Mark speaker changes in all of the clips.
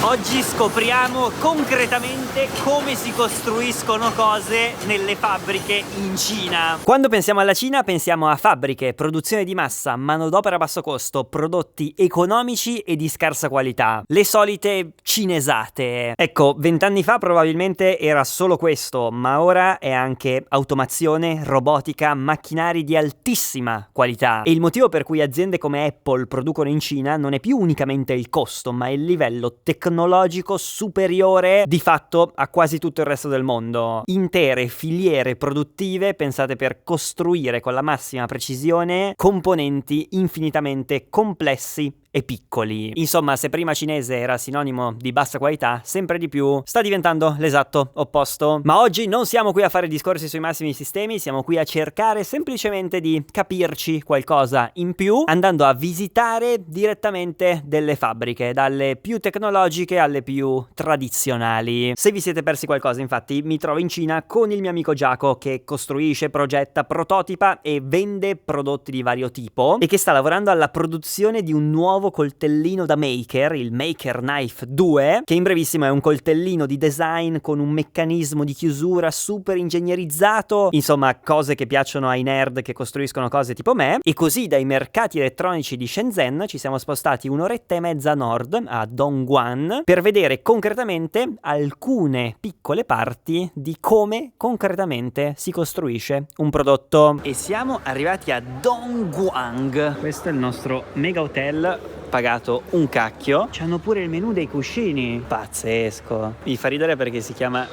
Speaker 1: Oggi scopriamo concretamente come si costruiscono cose nelle fabbriche in Cina. Quando pensiamo alla Cina pensiamo a fabbriche, produzione di massa, manodopera a basso costo, prodotti economici e di scarsa qualità. Le solite cinesate. Ecco, 20 anni fa probabilmente era solo questo, ma ora è anche automazione, robotica, macchinari di altissima qualità. E il motivo per cui aziende come Apple producono in Cina non è più unicamente il costo, ma il livello tecnologico superiore di fatto a quasi tutto il resto del mondo. Intere filiere produttive pensate per costruire con la massima precisione componenti infinitamente complessi e piccoli. Insomma, se prima cinese era sinonimo di bassa qualità, sempre di più sta diventando l'esatto opposto. Ma oggi non siamo qui a fare discorsi sui massimi sistemi, siamo qui a cercare semplicemente di capirci qualcosa in più, andando a visitare direttamente delle fabbriche, dalle più tecnologiche alle più tradizionali. Se vi siete persi qualcosa, infatti, mi trovo in Cina con il mio amico Giaco, che costruisce, progetta, prototipa e vende prodotti di vario tipo e che sta lavorando alla produzione di un nuovo coltellino da maker, il Maker Knife 2, che in brevissimo è un coltellino di design con un meccanismo di chiusura super ingegnerizzato, insomma cose che piacciono ai nerd che costruiscono cose tipo me. E così dai mercati elettronici di Shenzhen ci siamo spostati un'oretta e mezza a nord, a Dongguan, per vedere concretamente alcune piccole parti di come concretamente si costruisce un prodotto. E siamo arrivati a Dongguan. Questo è il nostro mega hotel, pagato un cacchio. C'hanno pure il menù dei cuscini. Pazzesco. Mi fa ridere perché si chiama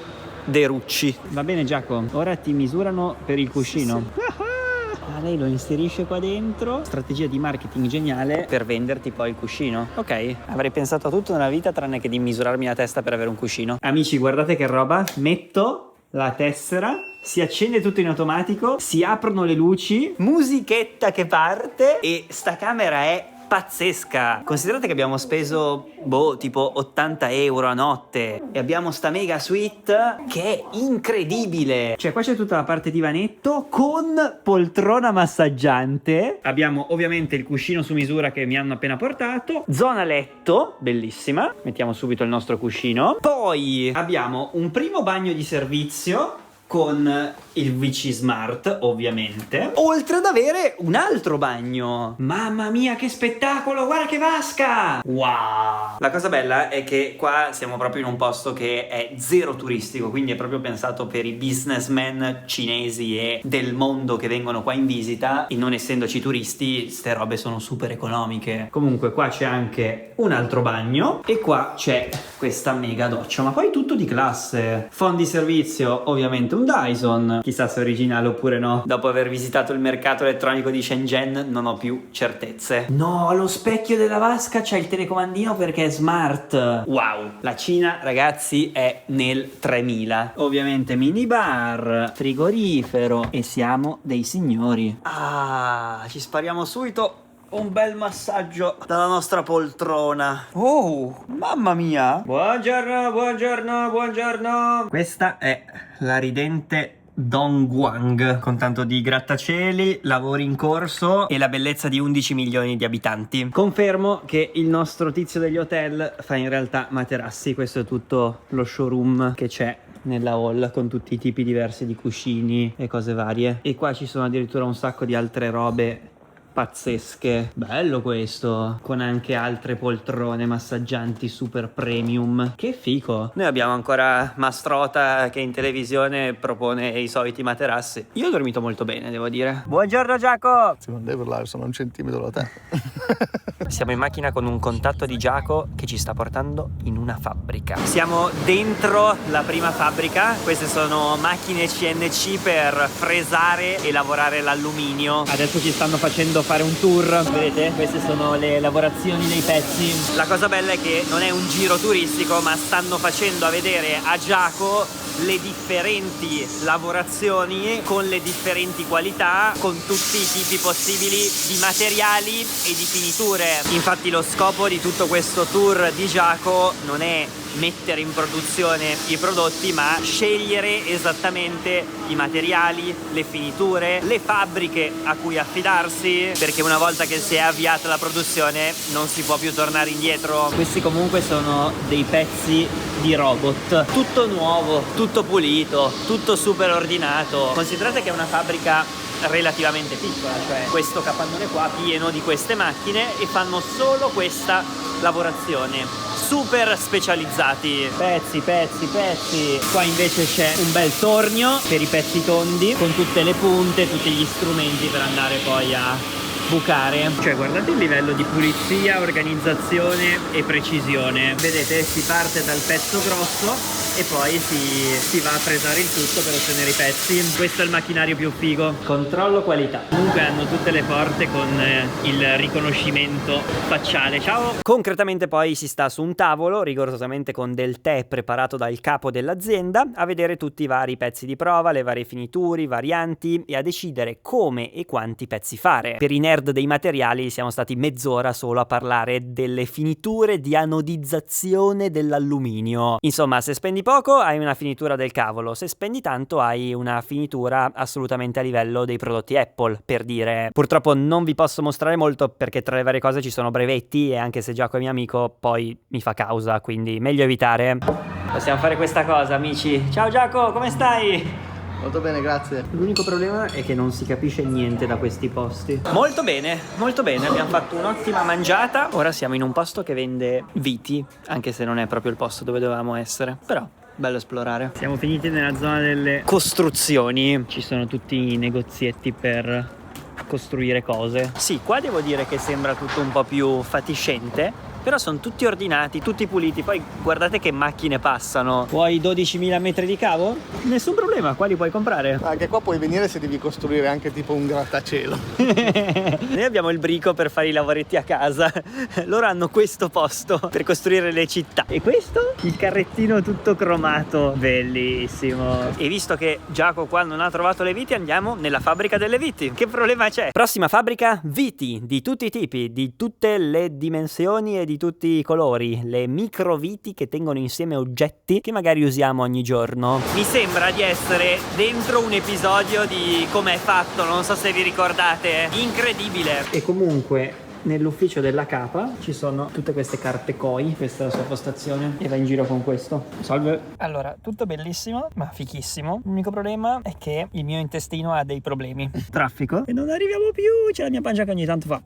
Speaker 1: Derucci. Va bene Giacomo, ora ti misurano per il cuscino. Ah, lei lo inserisce qua dentro. Strategia di marketing geniale per venderti poi il cuscino. Ok, avrei pensato a tutto nella vita tranne che di misurarmi la testa per avere un cuscino. Amici, guardate che roba. Metto la tessera, si accende tutto in automatico, si aprono le luci, musichetta che parte e sta camera è pazzesca. Considerate che abbiamo speso tipo 80 euro a notte e abbiamo sta mega suite che è incredibile. Cioè qua c'è tutta la parte divanetto con poltrona massaggiante. Abbiamo ovviamente il cuscino su misura che mi hanno appena portato, zona letto bellissima, mettiamo subito il nostro cuscino. Poi abbiamo un primo bagno di servizio con il WC Smart, ovviamente, oltre ad avere un altro bagno. Mamma mia, che spettacolo, guarda che vasca! Wow! La cosa bella è che qua siamo proprio in un posto che è zero turistico, quindi è proprio pensato per i businessmen cinesi e del mondo che vengono qua in visita, e non essendoci turisti, ste robe sono super economiche. Comunque qua c'è anche un altro bagno e qua c'è questa mega doccia, ma poi tutto di classe. Phon di servizio, ovviamente un Dyson, chissà se è originale oppure no. Dopo aver visitato il mercato elettronico di Shenzhen non ho più certezze. No, allo specchio della vasca c'è il telecomandino perché è smart. Wow, la Cina ragazzi è nel 3000. Ovviamente minibar, frigorifero e siamo dei signori. Ah, ci spariamo subito un bel massaggio dalla nostra poltrona. Oh, mamma mia. Buongiorno, buongiorno, buongiorno. Questa è la ridente Dongguan, con tanto di grattacieli, lavori in corso e la bellezza di 11 milioni di abitanti. Confermo che il nostro tizio degli hotel fa in realtà materassi. Questo è tutto lo showroom che c'è nella hall con tutti i tipi diversi di cuscini e cose varie. E qua ci sono addirittura un sacco di altre robe pazzesche. Bello questo, con anche altre poltrone massaggianti super premium. Che fico. Noi abbiamo ancora Mastrota che in televisione propone i soliti materassi. Io ho dormito molto bene, devo dire. Buongiorno Giaco.
Speaker 2: Se non devi parlare, sono un centimetro da te.
Speaker 1: Siamo in macchina con un contatto di Giaco che ci sta portando in una fabbrica. Siamo dentro la prima fabbrica. Queste sono macchine CNC per fresare e lavorare l'alluminio. Adesso ci stanno facendo fare un tour, vedete? Queste sono le lavorazioni dei pezzi. La cosa bella è che non è un giro turistico, ma stanno facendo a vedere a Giaco le differenti lavorazioni con le differenti qualità, con tutti i tipi possibili di materiali e di finiture. Infatti lo scopo di tutto questo tour di Giaco non è mettere in produzione i prodotti, ma scegliere esattamente i materiali, le finiture, le fabbriche a cui affidarsi, perché una volta che si è avviata la produzione non si può più tornare indietro. Questi comunque sono dei pezzi di robot, tutto nuovo, tutto pulito, tutto super ordinato. Considerate che è una fabbrica relativamente piccola, cioè questo capannone qua pieno di queste macchine e fanno solo questa lavorazione, super specializzati, pezzi. Qua invece c'è un bel tornio per i pezzi tondi con tutte le punte, tutti gli strumenti per andare poi a bucare. Cioè guardate il livello di pulizia, organizzazione e precisione. Vedete, si parte dal pezzo grosso e poi si va a fresare il tutto per ottenere i pezzi. Questo è il macchinario più figo. Controllo qualità. Comunque hanno tutte le porte con il riconoscimento facciale. Ciao! Concretamente poi si sta su un tavolo, rigorosamente con del tè preparato dal capo dell'azienda, a vedere tutti i vari pezzi di prova, le varie finiture, varianti e a decidere come e quanti pezzi fare. Per i nerd dei materiali siamo stati mezz'ora solo a parlare delle finiture di anodizzazione dell'alluminio. Insomma, se spendi poco hai una finitura del cavolo, se spendi tanto hai una finitura assolutamente a livello dei prodotti Apple, per dire. Purtroppo non vi posso mostrare molto perché tra le varie cose ci sono brevetti e anche se Giacomo è mio amico poi mi fa causa, quindi meglio evitare. Possiamo fare questa cosa, amici. Ciao Giacomo, come stai?
Speaker 2: Molto bene, grazie.
Speaker 1: L'unico problema è che non si capisce niente da questi posti. Molto bene, abbiamo fatto un'ottima mangiata. Ora siamo in un posto che vende viti, anche se non è proprio il posto dove dovevamo essere, però bello esplorare. Siamo finiti nella zona delle costruzioni. Ci sono tutti i negozietti per costruire cose. Sì, qua devo dire che sembra tutto un po' più fatiscente, però sono tutti ordinati, tutti puliti. Poi guardate che macchine passano. Vuoi 12.000 metri di cavo? Nessun problema, qua li puoi comprare.
Speaker 2: Anche qua puoi venire se devi costruire anche tipo un grattacielo.
Speaker 1: Noi abbiamo il brico per fare i lavoretti a casa. Loro hanno questo posto per costruire le città. E questo? Il carrettino tutto cromato. Bellissimo. E visto che Giacomo qua non ha trovato le viti, andiamo nella fabbrica delle viti. Che problema c'è? Prossima fabbrica, viti di tutti i tipi, di tutte le dimensioni e di tutti i colori, le microviti che tengono insieme oggetti che magari usiamo ogni giorno. Mi sembra di essere dentro un episodio di Com'è fatto, non so se vi ricordate, incredibile. E comunque nell'ufficio della capa ci sono tutte queste carte COI, questa è la sua postazione e va in giro con questo. Salve. Allora, tutto bellissimo, ma fichissimo. L'unico problema è che il mio intestino ha dei problemi. Traffico. E non arriviamo più, c'è la mia pancia che ogni tanto fa.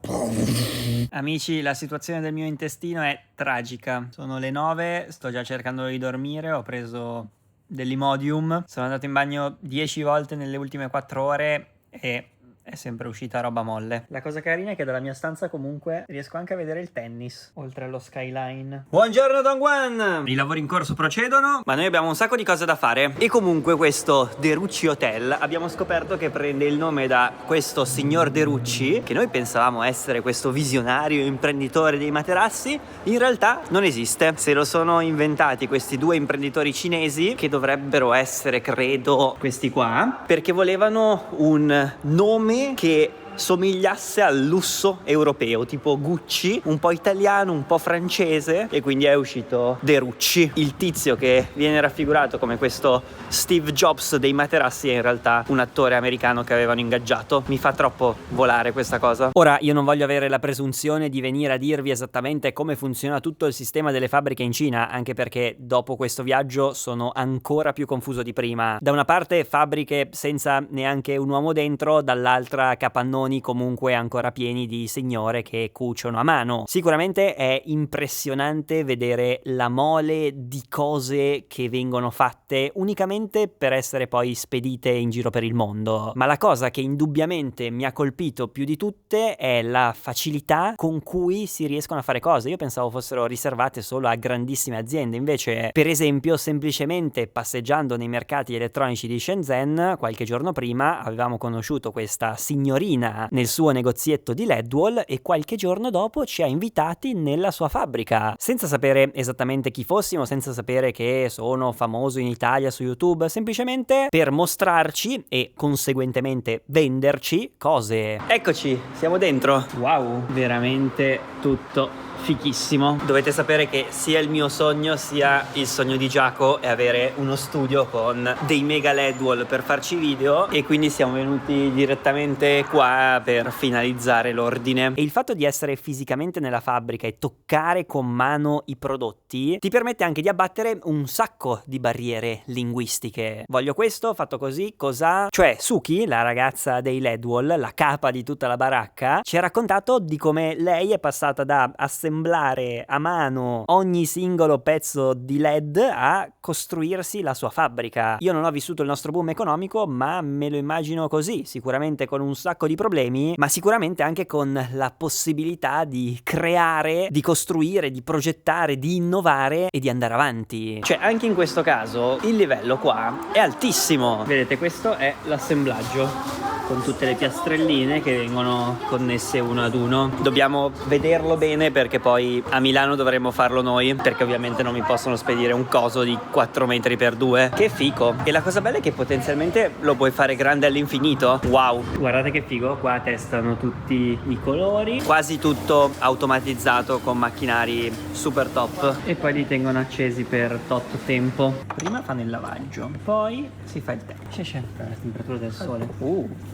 Speaker 1: Amici, la situazione del mio intestino è tragica. Sono le 9, sto già cercando di dormire, ho preso dell'Imodium. Sono andato in bagno 10 volte nelle ultime 4 ore e è sempre uscita roba molle. La cosa carina è che dalla mia stanza comunque riesco anche a vedere il tennis, oltre allo skyline. Buongiorno Dongguan! I lavori in corso procedono, ma noi abbiamo un sacco di cose da fare. E comunque questo Derucci Hotel abbiamo scoperto che prende il nome da questo signor Derucci, che noi pensavamo essere questo visionario imprenditore dei materassi. In realtà non esiste. Se lo sono inventati questi due imprenditori cinesi, che dovrebbero essere, credo, questi qua, perché volevano un nome che somigliasse al lusso europeo, tipo Gucci, un po' italiano, un po' francese, e quindi è uscito Derucci. Il tizio che viene raffigurato come questo Steve Jobs dei materassi è in realtà un attore americano che avevano ingaggiato. Mi fa troppo volare questa cosa. Ora, io non voglio avere la presunzione di venire a dirvi esattamente come funziona tutto il sistema delle fabbriche in Cina, anche perché dopo questo viaggio sono ancora più confuso di prima. Da una parte fabbriche senza neanche un uomo dentro, dall'altra capannoni comunque ancora pieni di signore che cuciono a mano. Sicuramente è impressionante vedere la mole di cose che vengono fatte unicamente per essere poi spedite in giro per il mondo. Ma la cosa che indubbiamente mi ha colpito più di tutte è la facilità con cui si riescono a fare cose. Io pensavo fossero riservate solo a grandissime aziende, invece per esempio semplicemente passeggiando nei mercati elettronici di Shenzhen qualche giorno prima avevamo conosciuto questa signorina nel suo negozietto di Ledwall e qualche giorno dopo ci ha invitati nella sua fabbrica, senza sapere esattamente chi fossimo, senza sapere che sono famoso in Italia su YouTube, semplicemente per mostrarci e conseguentemente venderci cose. Eccoci, siamo dentro. Wow, veramente tutto fichissimo. Dovete sapere che sia il mio sogno sia il sogno di Giaco è avere uno studio con dei mega LED wall per farci video, e quindi siamo venuti direttamente qua per finalizzare l'ordine. E il fatto di essere fisicamente nella fabbrica e toccare con mano i prodotti ti permette anche di abbattere un sacco di barriere linguistiche. Voglio questo, fatto così, cos'ha? Cioè Suki, la ragazza dei LED wall, la capa di tutta la baracca, ci ha raccontato di come lei è passata da assemblare a mano ogni singolo pezzo di LED a costruirsi la sua fabbrica. Io non ho vissuto il nostro boom economico, ma me lo immagino così, sicuramente con un sacco di problemi, ma sicuramente anche con la possibilità di creare, di costruire, di progettare, di innovare e di andare avanti. Cioè anche in questo caso il livello qua è altissimo. Vedete, questo è l'assemblaggio con tutte le piastrelline che vengono connesse uno ad uno. Dobbiamo vederlo bene perché poi a Milano dovremmo farlo noi, perché ovviamente non mi possono spedire un coso di 4 metri per 2. Che fico! E la cosa bella è che potenzialmente lo puoi fare grande all'infinito. Wow! Guardate che figo, qua testano tutti i colori, quasi tutto automatizzato con macchinari super top, e poi li tengono accesi per tot tempo. Prima fanno il lavaggio, poi si fa il tè. C'è la temperatura del sole.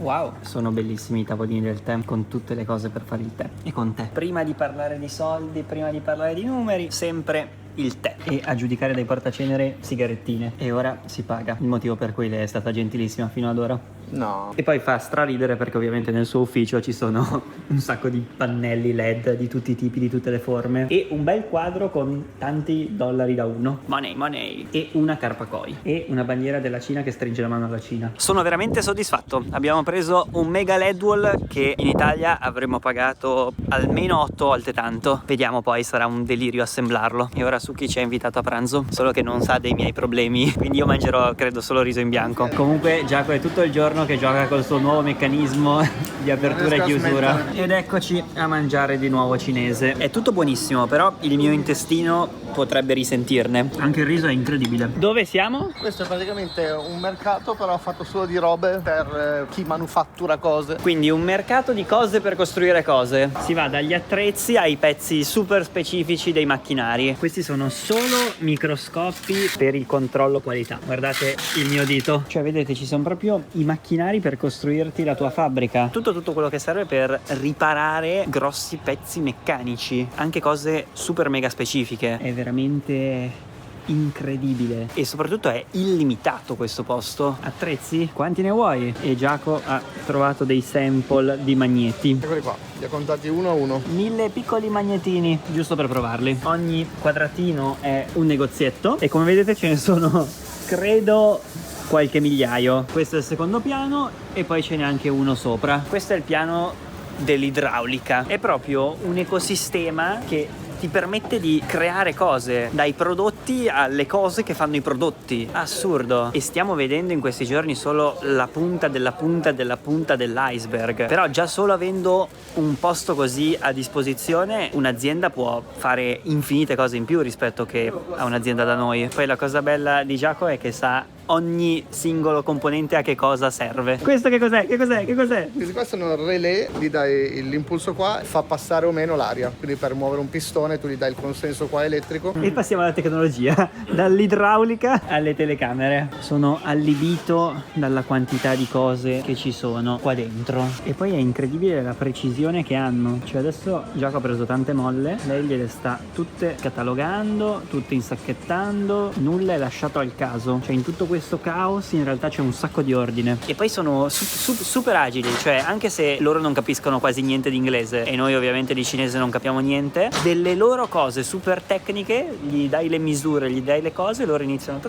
Speaker 1: Wow, sono bellissimi i tavolini del tè con tutte le cose per fare il tè. E con te. Prima di parlare di soldi, prima di parlare di numeri, sempre il tè. E a giudicare dai portacenere, sigarettine. E ora si paga. Il motivo per cui lei è stata gentilissima fino ad ora.
Speaker 2: No.
Speaker 1: E poi fa straridere perché ovviamente nel suo ufficio ci sono un sacco di pannelli LED di tutti i tipi, di tutte le forme, e un bel quadro con tanti dollari da uno. Money, money. E una carpa koi. E una bandiera della Cina che stringe la mano alla Cina. Sono veramente soddisfatto. Abbiamo preso un mega LED wall che in Italia avremmo pagato almeno 8 volte tanto. Vediamo poi, sarà un delirio assemblarlo. E ora Suki ci ha invitato a pranzo, solo che non sa dei miei problemi, quindi io mangerò credo solo riso in bianco. Comunque Giacomo è tutto il giorno che gioca col suo nuovo meccanismo di apertura e chiusura. Ed eccoci a mangiare di nuovo cinese. È tutto buonissimo, però il mio intestino potrebbe risentirne. Anche il riso è incredibile. Dove siamo?
Speaker 2: Questo è praticamente un mercato, però fatto solo di robe per chi manufattura cose.
Speaker 1: Quindi un mercato di cose per costruire cose. Si va dagli attrezzi ai pezzi super specifici dei macchinari. Questi sono solo microscopi per il controllo qualità. Guardate il mio dito. Cioè vedete, ci sono proprio i macchinari per costruirti la tua fabbrica. Tutto quello che serve per riparare grossi pezzi meccanici. Anche cose super mega specifiche. È veramente incredibile, e soprattutto è illimitato questo posto. Attrezzi? Quanti ne vuoi? E Giaco ha trovato dei sample di magneti.
Speaker 2: Eccoli qua, li ha contati uno a uno.
Speaker 1: 1000 piccoli magnetini, giusto per provarli. Ogni quadratino è un negozietto e come vedete ce ne sono, credo, qualche migliaio. Questo è il secondo piano e poi ce n'è anche uno sopra. Questo è il piano dell'idraulica. È proprio un ecosistema che ti permette di creare cose, dai prodotti alle cose che fanno i prodotti. Assurdo. E stiamo vedendo in questi giorni solo la punta della punta della punta dell'iceberg. Però già solo avendo un posto così a disposizione, un'azienda può fare infinite cose in più rispetto che a un'azienda da noi. Poi la cosa bella di Giacomo è che sa ogni singolo componente a che cosa serve. Questo che cos'è? Che cos'è? Che cos'è?
Speaker 2: Questi qua sono il relè, gli dai l'impulso qua, fa passare o meno l'aria. Quindi per muovere un pistone tu gli dai il consenso qua elettrico.
Speaker 1: E passiamo alla tecnologia, dall'idraulica alle telecamere. Sono allibito dalla quantità di cose che ci sono qua dentro. E poi è incredibile la precisione che hanno. Cioè adesso Giacomo ha preso tante molle, lei gliele sta tutte catalogando, tutte insacchettando, nulla è lasciato al caso. Cioè in tutto questo caos in realtà c'è un sacco di ordine. E poi sono super agili, cioè anche se loro non capiscono quasi niente di inglese e noi ovviamente di cinese non capiamo niente, delle loro cose super tecniche gli dai le misure, gli dai le cose, loro iniziano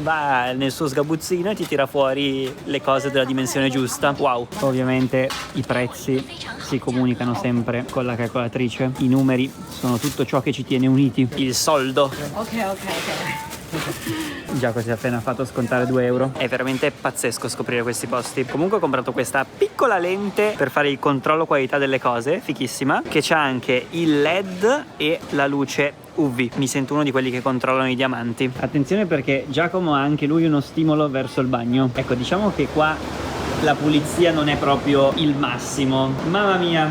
Speaker 1: va nel suo sgabuzzino e ti tira fuori le cose della dimensione giusta. Wow. Ovviamente i prezzi si comunicano sempre con la calcolatrice, i numeri sono tutto ciò che ci tiene uniti, il soldo. Ok. Giacomo si è appena fatto scontare 2 euro. È veramente pazzesco scoprire questi posti. Comunque ho comprato questa piccola lente per fare il controllo qualità delle cose, fichissima, che c'ha anche il LED e la luce UV. Mi sento uno di quelli che controllano i diamanti. Attenzione perché Giacomo ha anche lui uno stimolo verso il bagno. Ecco, diciamo che qua la pulizia non è proprio il massimo. Mamma mia,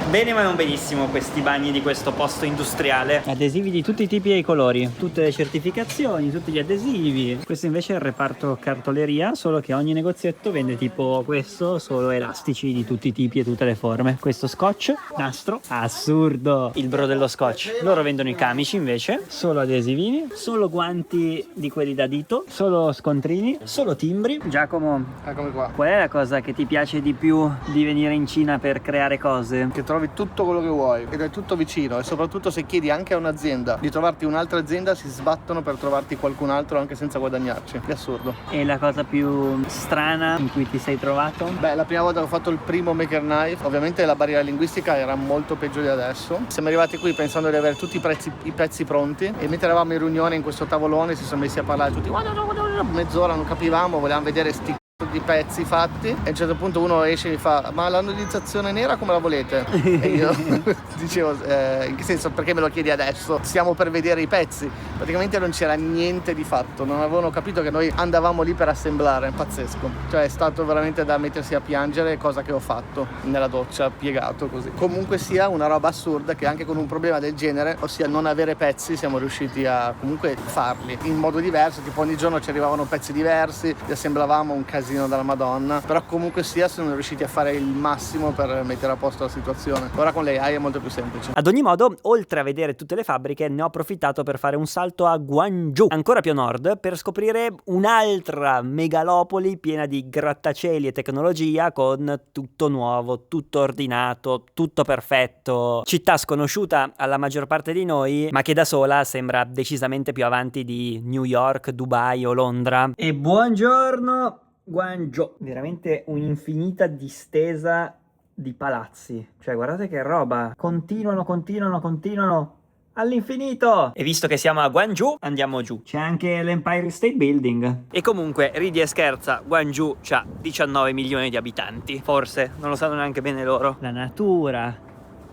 Speaker 1: bene ma non benissimo questi bagni di questo posto industriale. Adesivi di tutti i tipi e i colori, tutte le certificazioni, tutti gli adesivi. Questo invece è il reparto cartoleria, solo che ogni negozietto vende tipo questo, solo elastici di tutti i tipi e tutte le forme. Questo scotch, nastro, assurdo, il bro dello scotch. Loro vendono i camici invece, solo adesivini, solo guanti di quelli da dito, solo scontrini, solo timbri. Giacomo,
Speaker 2: Eccomi qua.
Speaker 1: qual è la cosa che ti piace di più di venire in Cina per creare cose?
Speaker 2: Che trovi tutto quello che vuoi ed è tutto vicino, e soprattutto se chiedi anche a un'azienda di trovarti un'altra azienda, si sbattono per trovarti qualcun altro anche senza guadagnarci. È assurdo.
Speaker 1: E la cosa più strana in cui ti sei trovato?
Speaker 2: Beh, la prima volta che ho fatto il primo Maker Knife, ovviamente la barriera linguistica era molto peggio di adesso. Siamo arrivati qui pensando di avere tutti i pezzi pronti, e mentre eravamo in riunione in questo tavolone si sono messi a parlare tutti mezz'ora, non capivamo, volevamo vedere sti di pezzi fatti, e a un certo punto uno esce e mi fa: ma l'anodizzazione nera come la volete? E io dicevo in che senso, perché me lo chiedi adesso? Stiamo per vedere i pezzi. Praticamente non c'era niente di fatto, non avevano capito che noi andavamo lì per assemblare. Pazzesco, cioè è stato veramente da mettersi a piangere, cosa che ho fatto nella doccia piegato così. Comunque sia una roba assurda che anche con un problema del genere, ossia non avere pezzi, siamo riusciti a comunque farli in modo diverso, tipo ogni giorno ci arrivavano pezzi diversi, li assemblavamo un casino dalla Madonna, però comunque sia sono riusciti a fare il massimo per mettere a posto la situazione. Ora con l'AI è molto più semplice.
Speaker 1: Ad ogni modo, oltre a vedere tutte le fabbriche, ne ho approfittato per fare un salto a Guangzhou, ancora più a nord, per scoprire un'altra megalopoli piena di grattacieli e tecnologia, con tutto nuovo, tutto ordinato, tutto perfetto. Città sconosciuta alla maggior parte di noi, ma che da sola sembra decisamente più avanti di New York, Dubai o Londra. E buongiorno Guangzhou, veramente un'infinita distesa di palazzi, cioè guardate che roba, continuano all'infinito. E visto che siamo a Guangzhou, andiamo giù. C'è anche l'Empire State Building. E comunque, ridi e scherza, Guangzhou c'ha 19 milioni di abitanti, forse, non lo sanno neanche bene loro. La natura,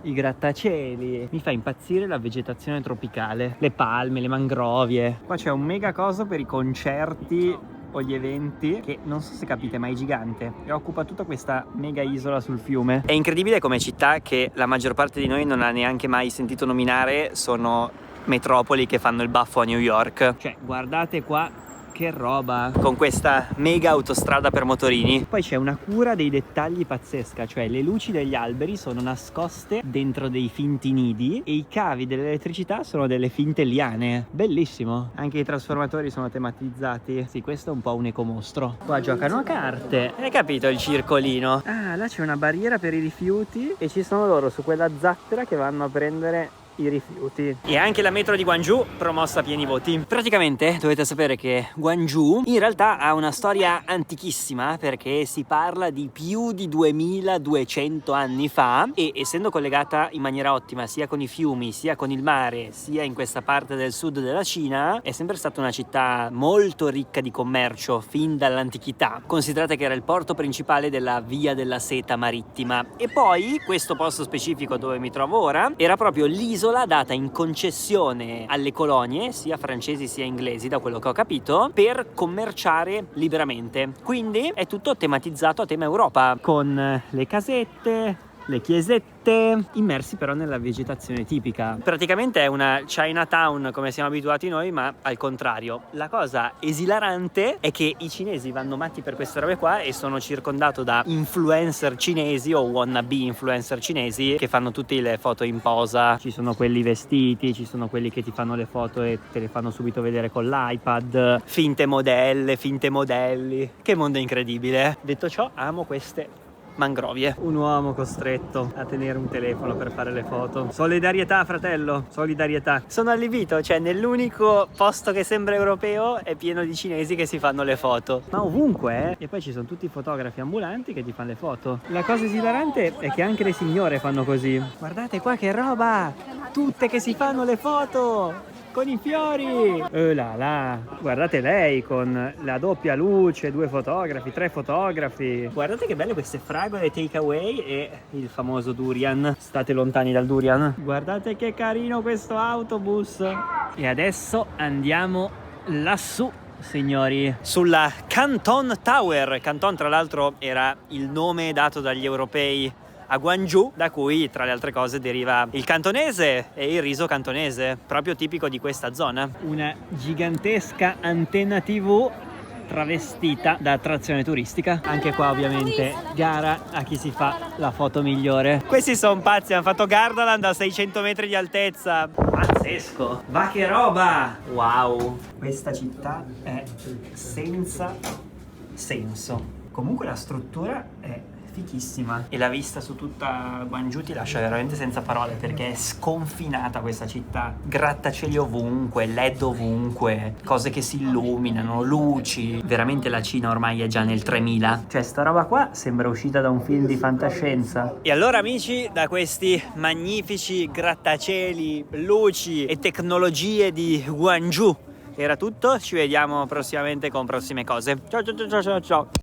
Speaker 1: i grattacieli, mi fa impazzire la vegetazione tropicale, le palme, le mangrovie. Qua c'è un mega coso per i concerti o gli eventi, che non so se capite ma è gigante e occupa tutta questa mega isola sul fiume. È incredibile come città che la maggior parte di noi non ha neanche mai sentito nominare sono metropoli che fanno il baffo a New York. Cioè guardate qua che roba, con questa mega autostrada per motorini. Poi c'è una cura dei dettagli pazzesca, cioè le luci degli alberi sono nascoste dentro dei finti nidi e i cavi dell'elettricità sono delle finte liane. Bellissimo. Anche i trasformatori sono tematizzati. Sì, questo è un po' un ecomostro. Qua giocano a carte. Hai capito il circolino? Ah, là c'è una barriera per i rifiuti e ci sono loro su quella zattera che vanno a prendere i rifiuti. E anche la metro di Guangzhou promossa a pieni voti. Praticamente dovete sapere che Guangzhou in realtà ha una storia antichissima, perché si parla di più di 2200 anni fa, e essendo collegata in maniera ottima sia con i fiumi, sia con il mare, sia in questa parte del sud della Cina, è sempre stata una città molto ricca di commercio fin dall'antichità. Considerate che era il porto principale della via della seta marittima, e poi questo posto specifico dove mi trovo ora era proprio l'isola data in concessione alle colonie, sia francesi sia inglesi, da quello che ho capito, per commerciare liberamente. Quindi è tutto tematizzato a tema Europa, con le casette, le chiesette, immersi però nella vegetazione tipica. Praticamente è una Chinatown come siamo abituati noi, ma al contrario. La cosa esilarante è che i cinesi vanno matti per queste robe qua e sono circondato da influencer cinesi o wannabe influencer cinesi che fanno tutte le foto in posa. Ci sono quelli vestiti, ci sono quelli che ti fanno le foto e te le fanno subito vedere con l'iPad, finte modelle, finte modelli. Che mondo incredibile. Detto ciò, amo queste mangrovie. Un uomo costretto a tenere un telefono per fare le foto. Solidarietà, fratello, solidarietà. Sono allibito, cioè nell'unico posto che sembra europeo è pieno di cinesi che si fanno le foto, ma ovunque, E poi ci sono tutti i fotografi ambulanti che ti fanno le foto. La cosa esilarante è che anche le signore fanno così. Guardate qua che roba, tutte che si fanno le foto con i fiori. Là. Guardate lei con la doppia luce, 2 fotografi, 3 fotografi. Guardate che belle queste fragole takeaway e il famoso durian. State lontani dal durian. Guardate che carino questo autobus. E adesso andiamo lassù signori, sulla Canton Tower. Canton, tra l'altro, era il nome dato dagli europei a Gwangju, da cui tra le altre cose deriva il cantonese e il riso cantonese, proprio tipico di questa zona. Una gigantesca antenna TV travestita da attrazione turistica. Anche qua ovviamente gara a chi si fa la foto migliore. Questi sono pazzi, hanno fatto Gardaland a 600 metri di altezza. Pazzesco, ma che roba! Wow, questa città è senza senso. Comunque la struttura è fichissima e la vista su tutta Gwangju ti lascia veramente senza parole, perché è sconfinata questa città. Grattacieli ovunque, LED ovunque, cose che si illuminano, luci. Veramente la Cina ormai è già nel 3000. Cioè sta roba qua sembra uscita da un film di fantascienza. E allora amici, da questi magnifici grattacieli, luci e tecnologie di Gwangju era tutto. Ci vediamo prossimamente con prossime cose. Ciao ciao ciao ciao ciao.